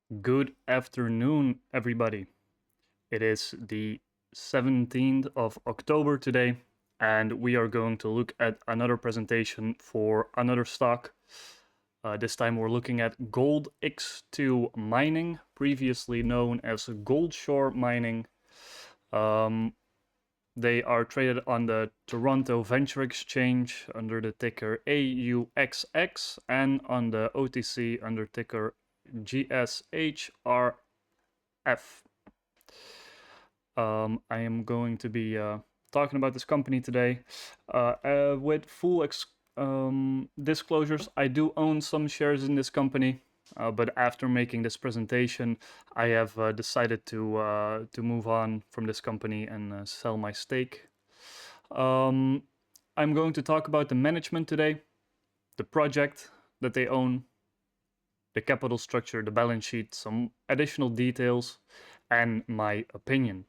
Good afternoon, everybody. It is the 17th of October today, and we are going to look at another presentation for another stock. This time we're looking at GoldX2 Mining, previously known as Goldshore Mining. They are traded on the Toronto Venture Exchange under the ticker AUXX and on the OTC under ticker GSHRF. I am going to be talking about this company today with full disclosures. I do own some shares in this company, but after making this presentation, I have decided to move on from this company and sell my stake. I'm going to talk about the management today, the project that they own, the capital structure, the balance sheet, some additional details, and my opinion.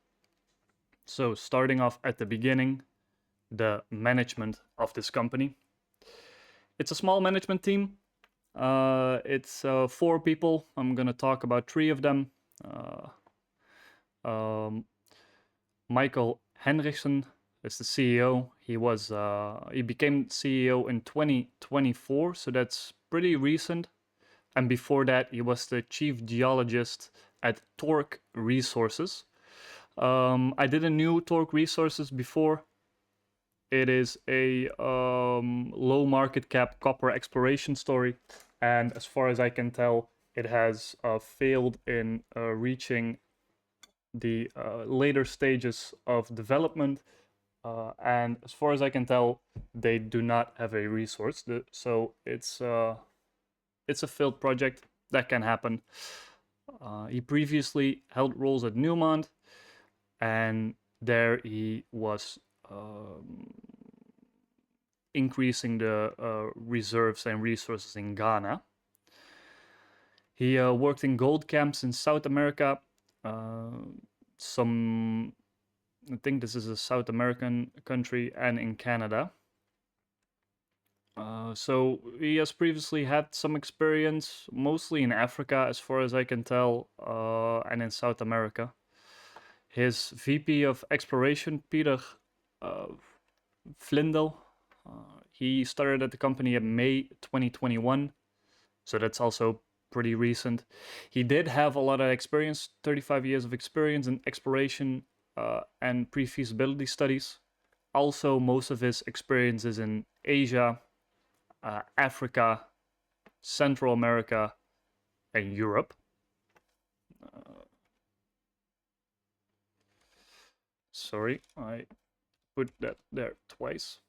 So starting off at the beginning, the management of this company. It's a small management team. It's 4 people. I'm gonna talk about 3 of them. Michael Henriksen is the CEO. He became CEO in 2024, so that's pretty recent. And before that, he was the chief geologist at Torque Resources. I didn't know Torque Resources before. It is a low market cap copper exploration story, and as far as I can tell, it has failed in reaching the later stages of development. And as far as I can tell, they do not have a resource. So it's a failed project. That can happen. He previously held roles at Newmont, and there he was increasing the reserves and resources in Ghana. He worked in gold camps in South America. I think this is a South American country, and in Canada. So he has previously had some experience, mostly in Africa, as far as I can tell, and in South America. His VP of Exploration, Peter Flindel, he started at the company in May 2021, so that's also pretty recent. He did have a lot of experience, 35 years of experience in exploration and pre-feasibility studies. Also, most of his experience is in Asia, Africa, Central America, and Europe. Sorry, I put that there twice.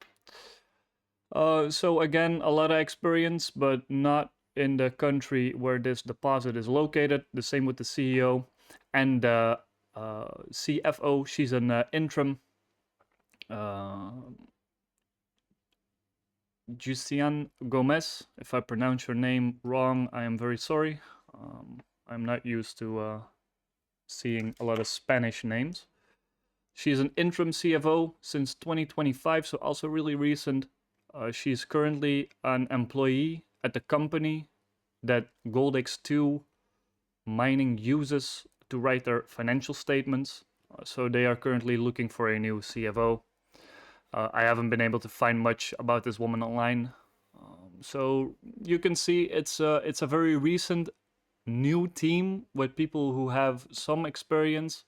So again, a lot of experience, but not in the country where this deposit is located. The same with the CEO and the CFO. She's an interim. Jusian Gomez. If I pronounce your name wrong, I am very sorry. I'm not used to seeing a lot of Spanish names. She's an interim CFO since 2025, so also really recent. She's currently an employee at the company that GoldX2 Mining uses to write their financial statements. So they are currently looking for a new CFO. I haven't been able to find much about this woman online. So you can see it's a very recent new team with people who have some experience.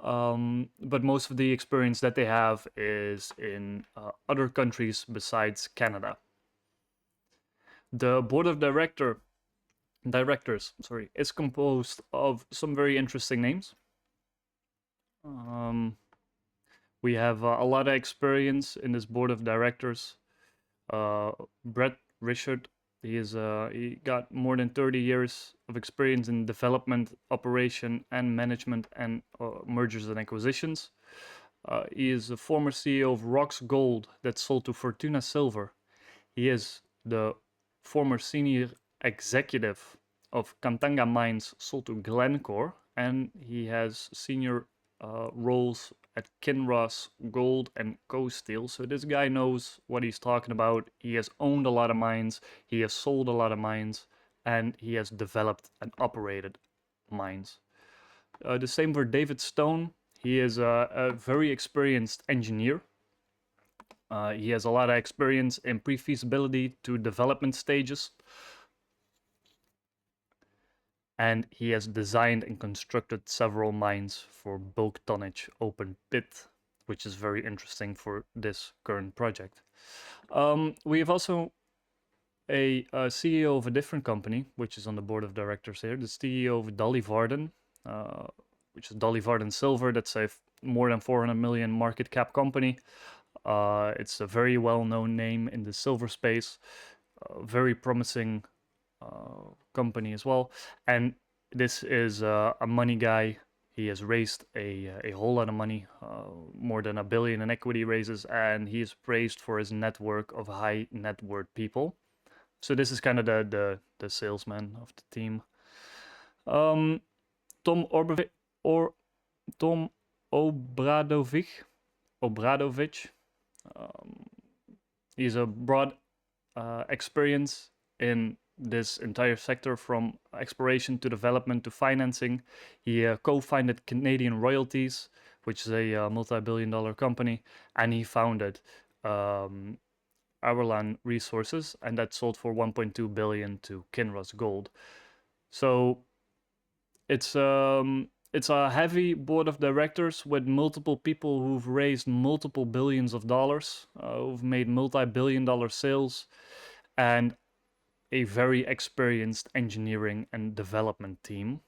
But most of the experience that they have is in other countries besides Canada. The board of directors is composed of some very interesting names. We have a lot of experience in this board of directors. Brett Richard, he got more than 30 years of experience in development, operation, and management, and mergers and acquisitions. He is a former CEO of Rocks Gold that sold to Fortuna Silver. He is the former senior executive of Kantanga Mines, sold to Glencore, and he has senior roles at Kinross Gold and Co Steel. So this guy knows what he's talking about. He has owned a lot of mines, he has sold a lot of mines, and he has developed and operated mines. The same for David Stone. He is a very experienced engineer. He has a lot of experience in pre-feasibility to development stages. And he has designed and constructed several mines for bulk tonnage open pit, which is very interesting for this current project. We have also a CEO of a different company, which is on the board of directors here, the CEO of Dolly Varden, which is Dolly Varden Silver. That's a more than 400 million market cap company. It's a very well-known name in the silver space, very promising company as well. And this is a money guy. He has raised a whole lot of money, more than $1 billion in equity raises, and he is praised for his network of high net worth people. So this is kind of the salesman of the team. Tom Obradovich. He's a broad experience in this entire sector, from exploration to development to financing. He co-founded Canadian Royalties, which is a multi-billion-dollar company, and he founded Averlan Resources, and that sold for 1.2 billion to Kinross Gold. So it's a heavy board of directors with multiple people who've raised multiple billions of dollars, who've made multi-billion-dollar sales, and a very experienced engineering and development team.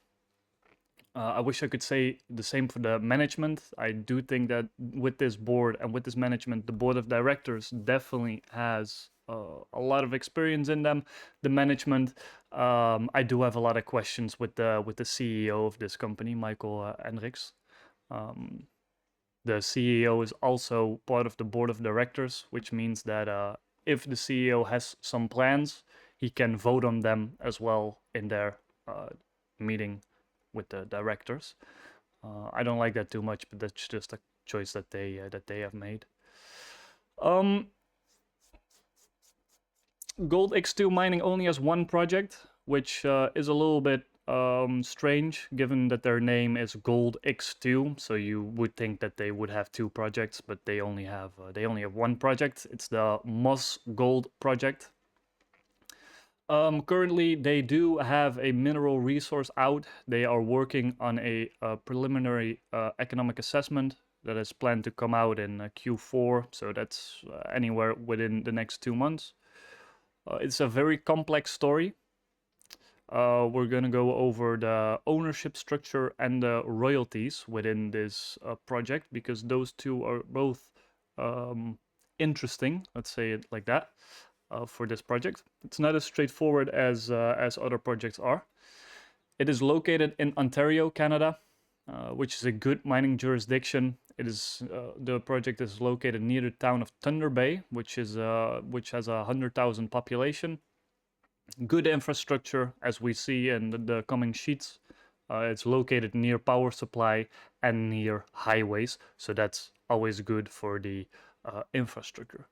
I wish I could say the same for the management. I do think that with this board and with this management, the board of directors definitely has a lot of experience in them. The management, I do have a lot of questions with the CEO of this company, Michael Hendricks. The CEO is also part of the board of directors, which means that if the CEO has some plans, he can vote on them as well in their meeting with the directors. I don't like that too much, but that's just a choice that they have made. GoldX2 mining only has one project, which is a little bit strange, given that their name is GoldX2. So you would think that they would have two projects, but they only have one project. It's the Moss Gold project. Currently, they do have a mineral resource out. They are working on a preliminary economic assessment that is planned to come out in Q4. So that's anywhere within the next 2 months. It's a very complex story. We're going to go over the ownership structure and the royalties within this project, because those two are both interesting, let's say it like that. For this project, it's not as straightforward as other projects are. It is located in Ontario, Canada, which is a good mining jurisdiction. It is the project is located near the town of Thunder Bay, which has 100,000 population. Good infrastructure, as we see in the coming sheets. It's located near power supply and near highways, so that's always good for the infrastructure.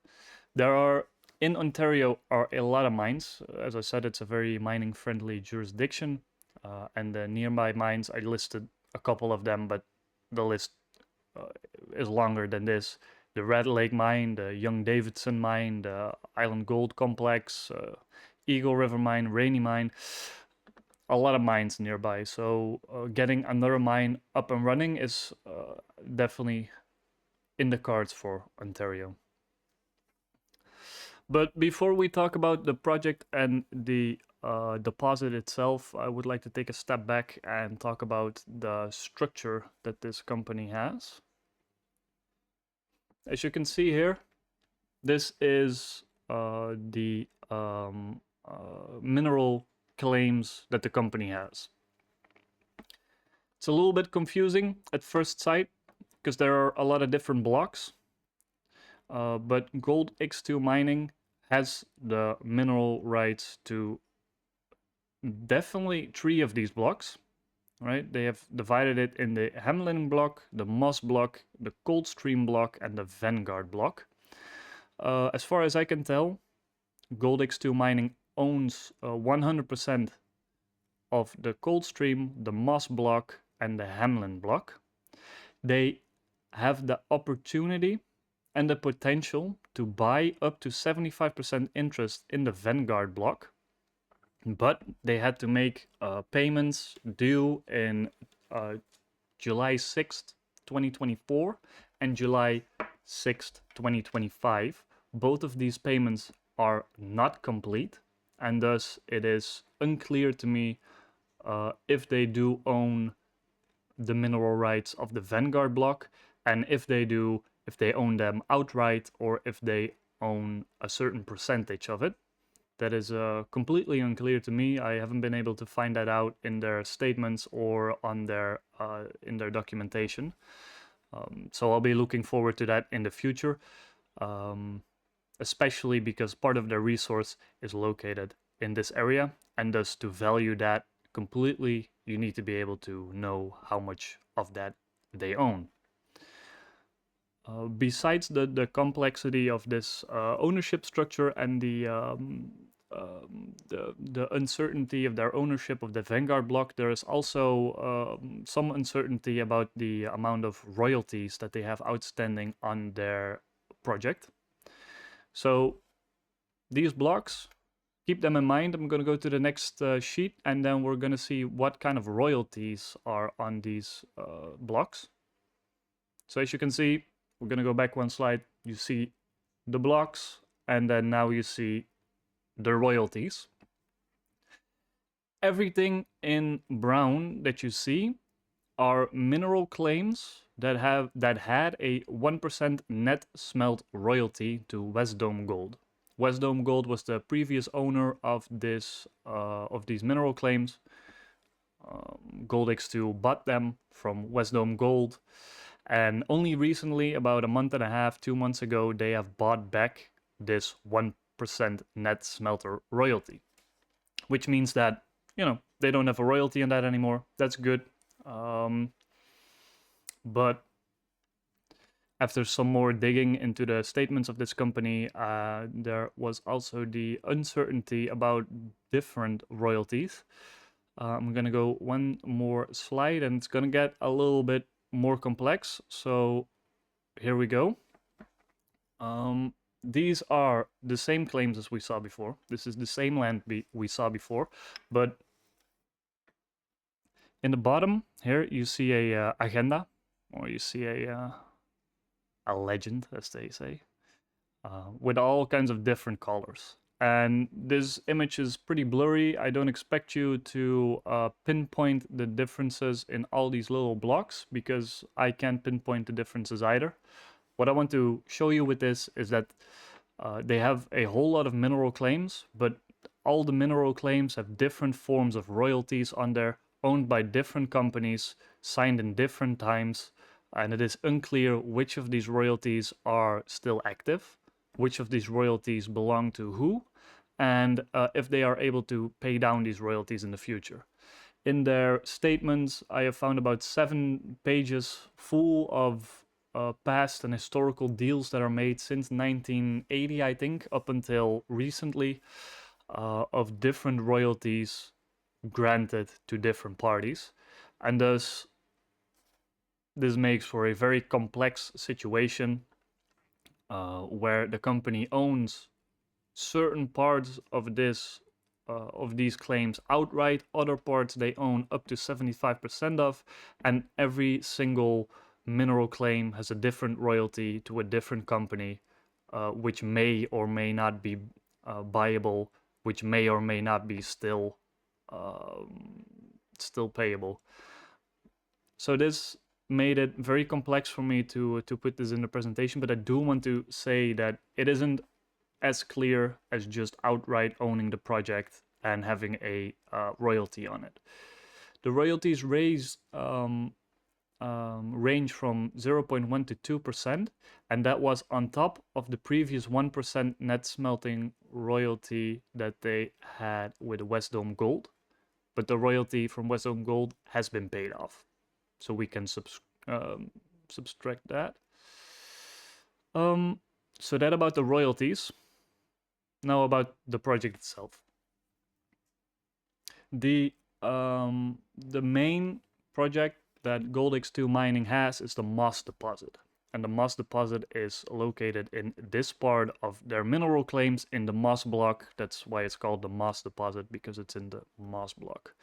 In Ontario are a lot of mines. As I said, it's a very mining-friendly jurisdiction. And the nearby mines, I listed a couple of them, but the list is longer than this. The Red Lake Mine, the Young-Davidson Mine, the Island Gold Complex, Eagle River Mine, Rainy Mine. A lot of mines nearby. So getting another mine up and running is definitely in the cards for Ontario. But before we talk about the project and the deposit itself, I would like to take a step back and talk about the structure that this company has. As you can see here, this is the mineral claims that the company has. It's a little bit confusing at first sight because there are a lot of different blocks. But GoldX2 Mining has the mineral rights to definitely 3 of these blocks, right? They have divided it in the Hamlin block, the Moss block, the Coldstream block, and the Vanguard block. As far as I can tell, GoldX2 Mining owns 100% of the Coldstream, the Moss block, and the Hamlin block. They have the opportunity and the potential to buy up to 75% interest in the Vanguard block, but they had to make payments due in July 6th, 2024 and July 6th, 2025. Both of these payments are not complete, and thus it is unclear to me if they do own the mineral rights of the Vanguard block, and if they do, if they own them outright or if they own a certain percentage of it. That is completely unclear to me. I haven't been able to find that out in their statements or on their in their documentation. So I'll be looking forward to that in the future, especially because part of their resource is located in this area, and thus to value that completely, you need to be able to know how much of that they own. Besides the complexity of this ownership structure and the uncertainty of their ownership of the Vanguard block, there is also some uncertainty about the amount of royalties that they have outstanding on their project. So these blocks, keep them in mind. I'm going to go to the next sheet, and then we're going to see what kind of royalties are on these blocks. So as you can see, we're going to go back one slide. You see the blocks, and then now you see the royalties. Everything in brown that you see are mineral claims that had a 1% net smelt royalty to Westdome Gold. Westdome Gold was the previous owner of these mineral claims. GoldX2 bought them from Westdome Gold, and only recently, about a month and a half, 2 months ago, they have bought back this 1% net smelter royalty, which means that, you know, they don't have a royalty on that anymore. That's good. But after some more digging into the statements of this company, there was also the uncertainty about different royalties. I'm gonna go one more slide, and it's gonna get a little bit more complex. So here we go. These are the same claims as we saw before. This is the same land we saw before, but in the bottom here you see a agenda, or you see a legend, as they say, with all kinds of different colors. And this image is pretty blurry. I don't expect you to pinpoint the differences in all these little blocks, because I can't pinpoint the differences either. What I want to show you with this is that they have a whole lot of mineral claims, but all the mineral claims have different forms of royalties on there, owned by different companies, signed in different times, and it is unclear which of these royalties are still active, which of these royalties belong to who, and if they are able to pay down these royalties in the future. In their statements, I have found about 7 pages full of past and historical deals that are made since 1980, I think, up until recently, of different royalties granted to different parties. And thus, this makes for a very complex situation where the company owns certain parts of these claims outright, other parts they own up to 75% of, and every single mineral claim has a different royalty to a different company, which may or may not be buyable, which may or may not be still payable. So this made it very complex for me to put this in the presentation, but I do want to say that it isn't as clear as just outright owning the project and having a royalty on it. The royalties range from 0.1 to 2%, and that was on top of the previous 1% net smelting royalty that they had with Westdome Gold. But the royalty from Westdome Gold has been paid off, so we can subtract that. So that about the royalties. Now about the project itself. The the main project that GoldX2 mining has is the Moss deposit. And the Moss deposit is located in this part of their mineral claims in the Moss block. That's why it's called the Moss deposit, because it's in the Moss block.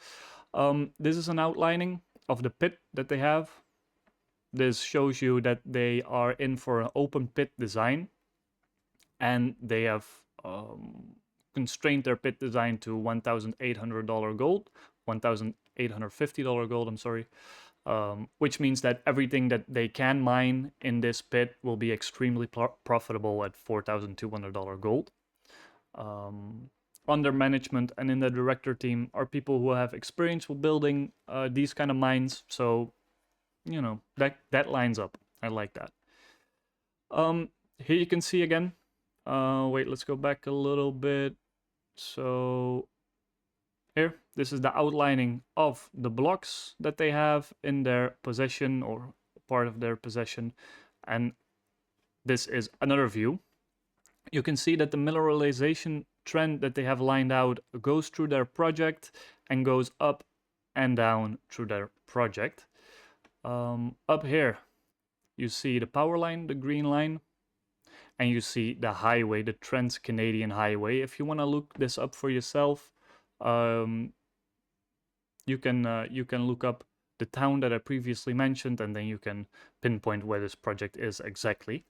This is an outlining of the pit that they have. This shows you that they are in for an open pit design, and they have constrained their pit design to $1,800 gold, $1,850 gold, I'm sorry, which means that everything that they can mine in this pit will be extremely profitable at $4,200 gold. On their management and in the director team are people who have experience with building these kind of mines, so you know that lines up. I like that. Here you can see again. Wait, let's go back a little bit. So here, this is the outlining of the blocks that they have in their possession or part of their possession. And this is another view. You can see that the mineralization trend that they have lined out goes through their project and goes up and down through their project. Up here, you see the power line, the green line, and you see the highway, the Trans-Canadian Highway. If you want to look this up for yourself, you can look up the town that I previously mentioned, and then you can pinpoint where this project is exactly.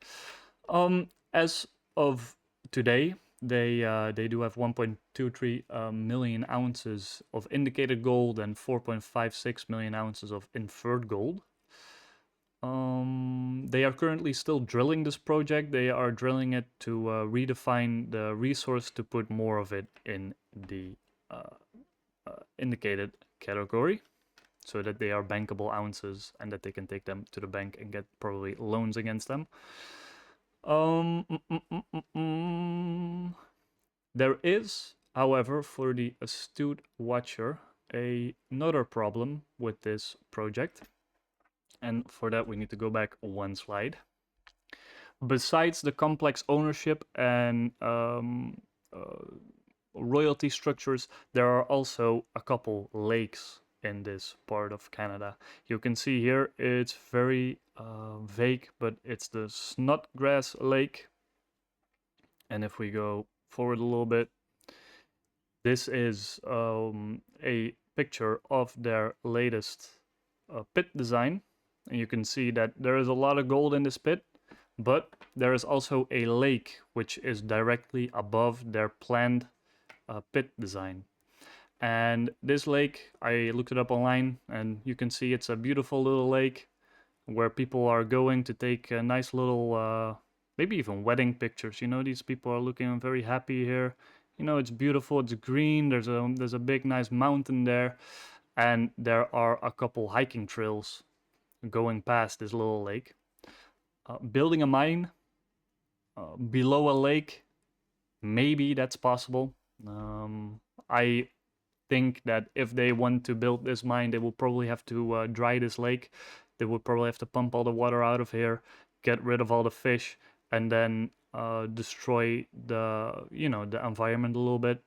As of today, they do have 1.23 million ounces of indicated gold and 4.56 million ounces of inferred gold. They are currently still drilling this project. They are drilling it to redefine the resource to put more of it in the indicated category, so that they are bankable ounces and that they can take them to the bank and get probably loans against them. There is, however, for the astute watcher, another problem with this project. And for that, we need to go back one slide. Besides the complex ownership and royalty structures, there are also a couple lakes in this part of Canada. You can see here it's very vague, but it's the Snodgrass Lake. And if we go forward a little bit, this is a picture of their latest pit design. And you can see that there is a lot of gold in this pit, but there is also a lake which is directly above their planned pit design. And this lake, I looked it up online, and you can see it's a beautiful little lake where people are going to take a nice little, maybe even wedding pictures. You know, these people are looking very happy here. You know, it's beautiful, it's green, there's a big nice mountain there, and there are a couple hiking trails going past this little lake. Building a mine below a lake, maybe that's possible. I think that if they want to build this mine, they will probably have to dry this lake. They would probably have to pump all the water out of here, get rid of all the fish, and then destroy the environment a little bit.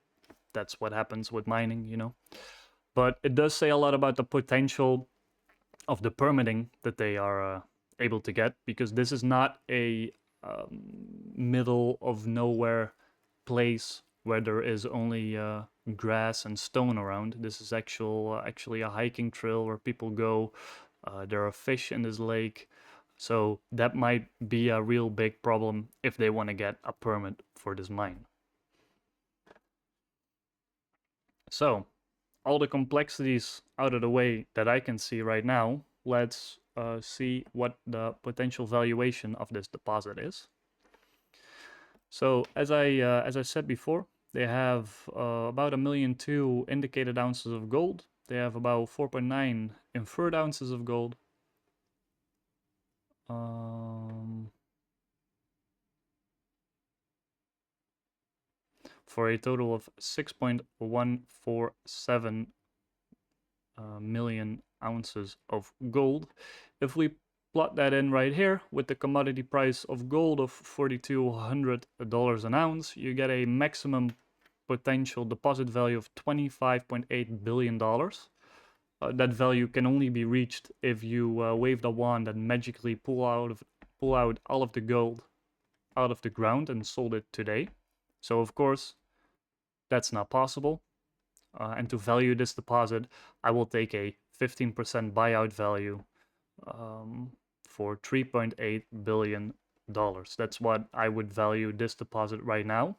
That's what happens with mining, you know. But it does say a lot about the potential of the permitting that they are able to get, because this is not a middle of nowhere place where there is only grass and stone around. This is actually a hiking trail where people go. There are fish in this lake, so that might be a real big problem if they want to get a permit for this mine. So, all the complexities out of the way that I can see right now, let's see what the potential valuation of this deposit is. So as I said before, they have about 1.2 million indicated ounces of gold. They have about 4.9 inferred ounces of gold. For a total of 6.147 million ounces of gold. If we plot that in right here with the commodity price of gold of $4,200 an ounce, you get a maximum potential deposit value of $25.8 billion. That value can only be reached if you wave the wand and magically pull out all of the gold out of the ground and sold it today. So of course, that's not possible. And to value this deposit, I will take a 15% buyout value for $3.8 billion. That's what I would value this deposit right now.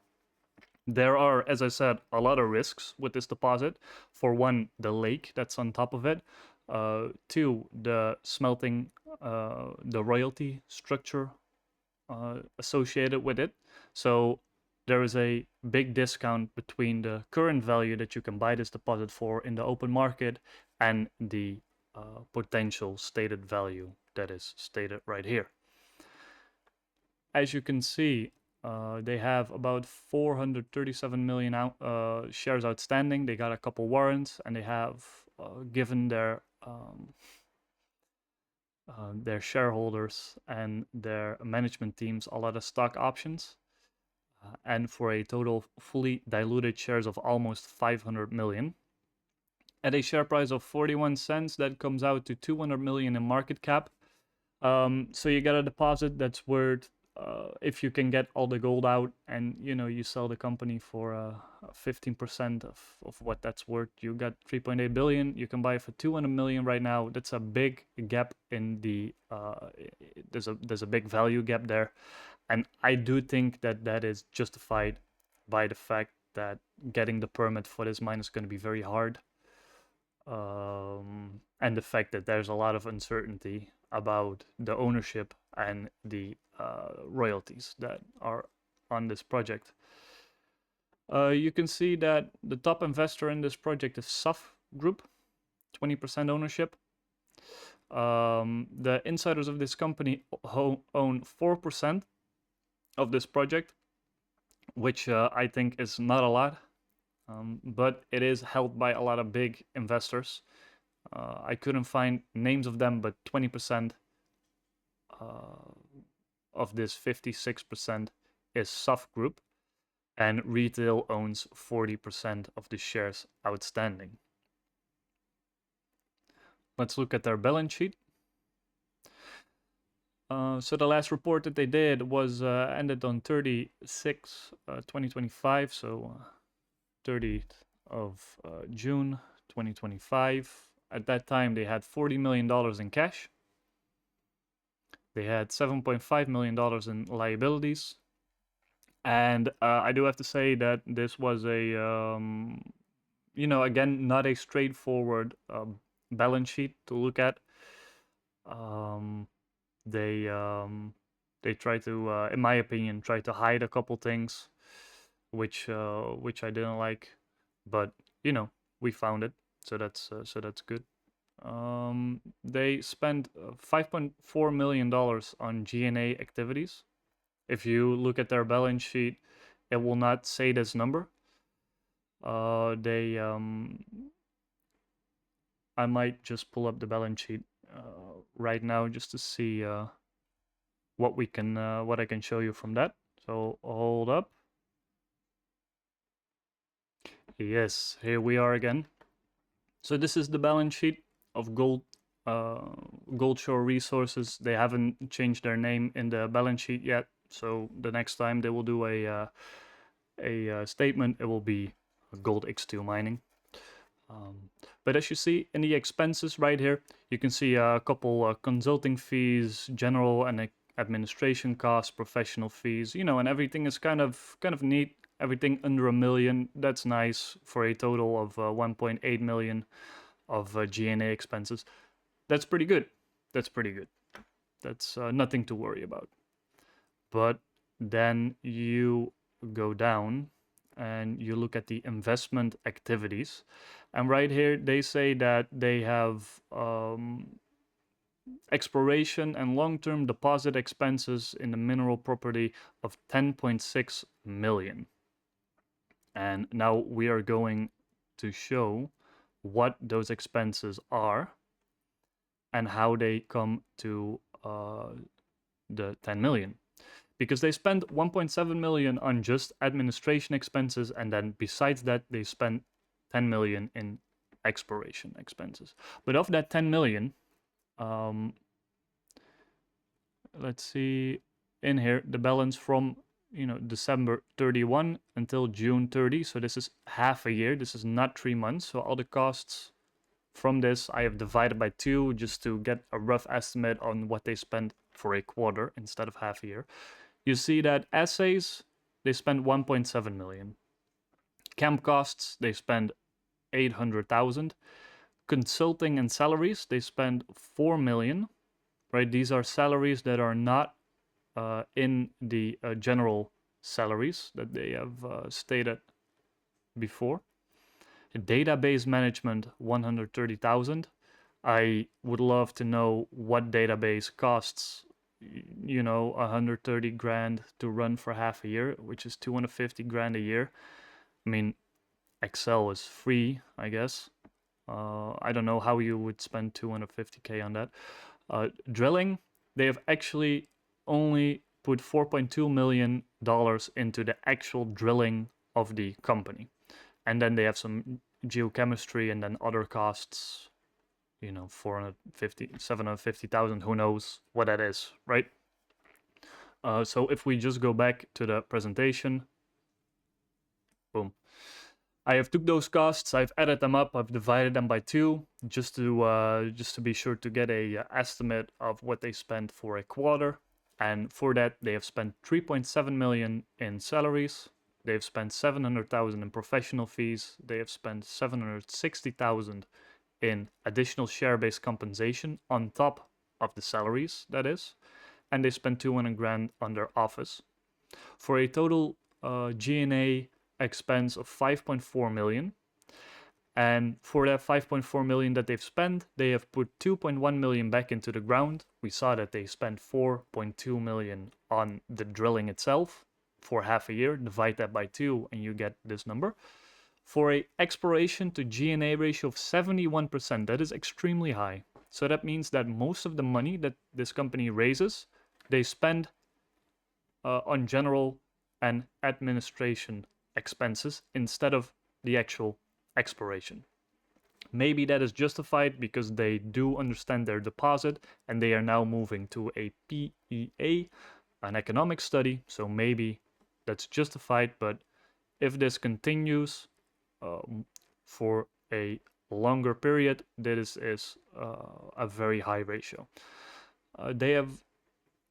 There are, as I said, a lot of risks with this deposit. For one, the lake that's on top of it. Two, the smelting, the royalty structure associated with it. So there is a big discount between the current value that you can buy this deposit for in the open market and the potential stated value that is stated right here. As you can see, they have about 437 million shares outstanding. They got a couple warrants, and they have given their shareholders and their management teams a lot of stock options. And for a total fully diluted shares of almost 500 million. At a share price of 41 cents, that comes out to 200 million in market cap. So you get a deposit that's worth, if you can get all the gold out and you sell the company for 15% of what that's worth, you got 3.8 billion. You can buy it for 200 million right now. That's a big gap in the there's a big value gap there, and I do think that is justified by the fact that getting the permit for this mine is going to be very hard, and the fact that there's a lot of uncertainty about the ownership and the royalties that are on this project. You can see that the top investor in this project is SUF Group, 20% ownership. The insiders of this company own 4% of this project, which I think is not a lot, but it is held by a lot of big investors. I couldn't find names of them, but 20% of this 56% is SUF Group, and retail owns 40% of the shares outstanding. Let's look at their balance sheet. So the last report that they did was ended on 30/6/2025, so 30th of June 2025. At that time, they had $40 million in cash. They had $7.5 million in liabilities. And I do have to say that this was a, again, not a straightforward balance sheet to look at. They try to, in my opinion, try to hide a couple things, which I didn't like, but we found it, so that's good. They spent $5.4 million on G&A activities. If you look at their balance sheet, it will not say this number. I might just pull up the balance sheet right now just to see what I can show you from that. So hold up. Yes, here we are again. So this is the balance sheet of GoldShore Resources. They haven't changed their name in the balance sheet yet, so the next time they will do a statement, it will be GoldX2 mining. But as you see in the expenses right here, you can see a couple consulting fees, general and administration costs, professional fees, and everything is kind of neat. Everything under $1 million, that's nice, for a total of 1.8 million of G&A expenses. That's pretty good. That's nothing to worry about. But then you go down and you look at the investment activities, and right here they say that they have exploration and long-term deposit expenses in the mineral property of 10.6 million. And now we are going to show what those expenses are and how they come to the 10 million. because they spent 1.7 million on just administration expenses, and then besides that they spent 10 million in exploration expenses. But of that 10 million, let's see in here the balance from December 31 until June 30, so this is half a year, this is not 3 months, so all the costs from this I have divided by 2 just to get a rough estimate on what they spent for a quarter instead of half a year. You see that assays, they spent 1.7 million. Camp costs, they spent 800,000. Consulting and salaries, they spent 4 million, right? These are salaries that are not in the general salaries that they have stated before. Database management, 130,000. I would love to know what database costs 130 grand to run for half a year, which is 250 grand a year. I mean, Excel is free, I guess. I don't know how you would spend 250k on that. Drilling, they have actually only put $4.2 million into the actual drilling of the company. And then they have some geochemistry and then other costs, 450, 750,000, who knows what that is, right? So if we just go back to the presentation, boom. I have took those costs, I've added them up, I've divided them by 2, just to be sure to get a estimate of what they spent for a quarter. And for that, they have spent 3.7 million in salaries. They've spent 700,000 in professional fees. They have spent 760,000 in additional share-based compensation on top of the salaries, that is. And they spent 200 grand on their office. For a total G&A expense of 5.4 million. And for that 5.4 million that they've spent, they have put 2.1 million back into the ground. We saw that they spent 4.2 million on the drilling itself for half a year. Divide that by 2 and you get this number. For a exploration to G&A ratio of 71%, that is extremely high. So that means that most of the money that this company raises, they spend on general and administration expenses instead of the actual exploration. Maybe that is justified because they do understand their deposit and they are now moving to a PEA, an economic study, so maybe that's justified. But if this continues for a longer period, this is a very high ratio. They have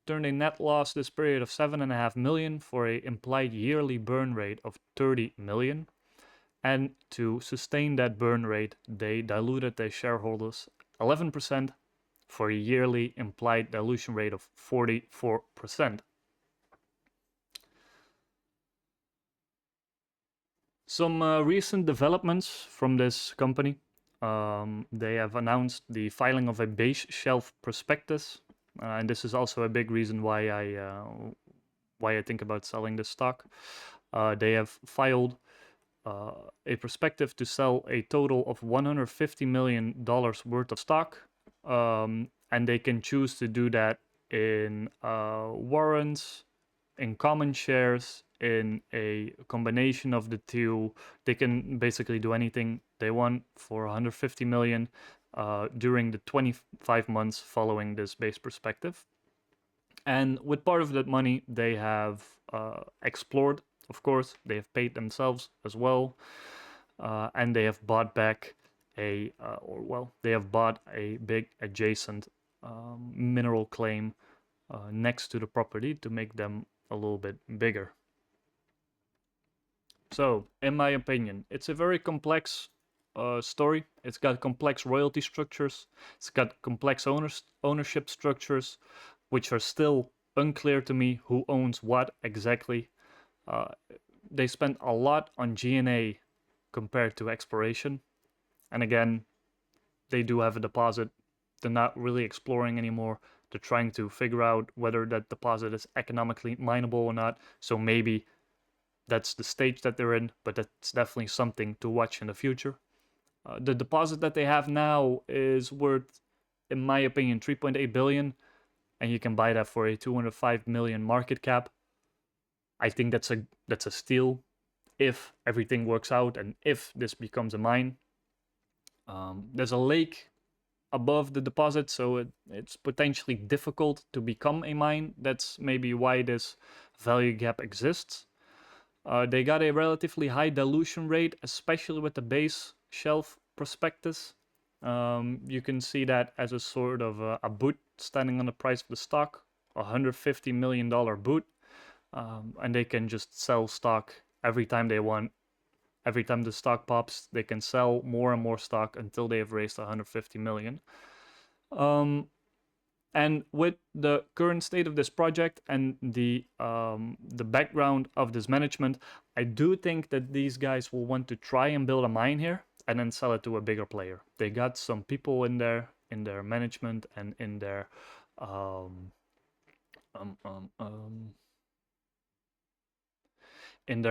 turned a net loss this period of 7.5 million for a implied yearly burn rate of 30 million. And to sustain that burn rate, they diluted their shareholders 11% for a yearly implied dilution rate of 44%. Some recent developments from this company. They have announced the filing of a base shelf prospectus. And this is also a big reason why I think about selling this stock. They have filed a prospectus to sell a total of $150 million worth of stock. And they can choose to do that in warrants, in common shares, in a combination of the two. They can basically do anything they want for $150 million during the 25 months following this base perspective. And with part of that money, they have explored. Of course, they have paid themselves as well, and they have bought back they have bought a big adjacent mineral claim next to the property to make them a little bit bigger. So, in my opinion, it's a very complex story. It's got complex royalty structures. It's got complex ownership structures, which are still unclear to me who owns what exactly. They spent a lot on G&A compared to exploration. And again, they do have a deposit. They're not really exploring anymore. They're trying to figure out whether that deposit is economically mineable or not. So maybe that's the stage that they're in, but that's definitely something to watch in the future. The deposit that they have now is worth, in my opinion, 3.8 billion. And you can buy that for a 205 million market cap. I think that's a steal if everything works out and if this becomes a mine. There's a lake above the deposit, so it's potentially difficult to become a mine. That's maybe why this value gap exists. They got a relatively high dilution rate, especially with the base shelf prospectus. You can see that as a sort of a boot standing on the price of the stock, $150 million boot, and they can just sell stock every time they want. Every time the stock pops, they can sell more and more stock until they have raised 150 million. And with the current state of this project and the background of this management, I do think that these guys will want to try and build a mine here and then sell it to a bigger player. They got some people in their management and in their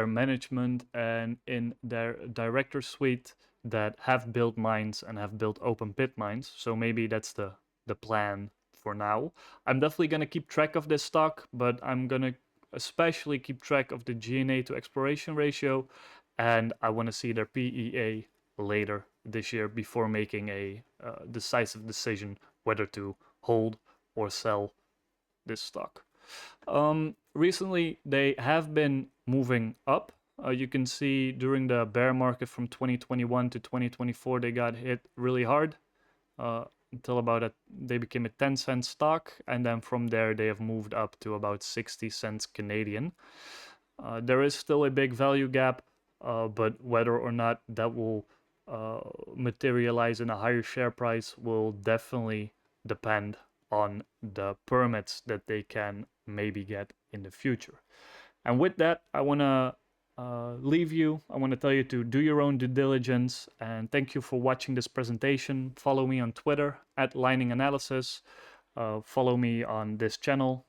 management and in their director suite that have built mines and have built open pit mines. So maybe that's the plan for now. I'm definitely going to keep track of this stock, but I'm going to especially keep track of the G&A to exploration ratio, and I want to see their PEA later this year before making a decisive decision whether to hold or sell this stock. Recently, they have been moving up. You can see during the bear market from 2021 to 2024, they got hit really hard until they became a 10-cent stock. And then from there, they have moved up to about 60 cents Canadian. There is still a big value gap, but whether or not that will materialize in a higher share price will definitely depend on the permits that they can maybe get in the future. And with that, I want to leave you. I want to tell you to do your own due diligence, and thank you for watching this presentation. Follow me on Twitter at @LiningAnalysis. Follow me on this channel.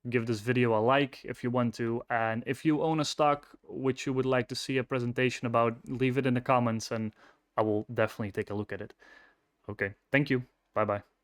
Give this video a like if you want to, and if you own a stock which you would like to see a presentation about, leave it in the comments and I will definitely take a look at it. Okay, thank you. Bye bye.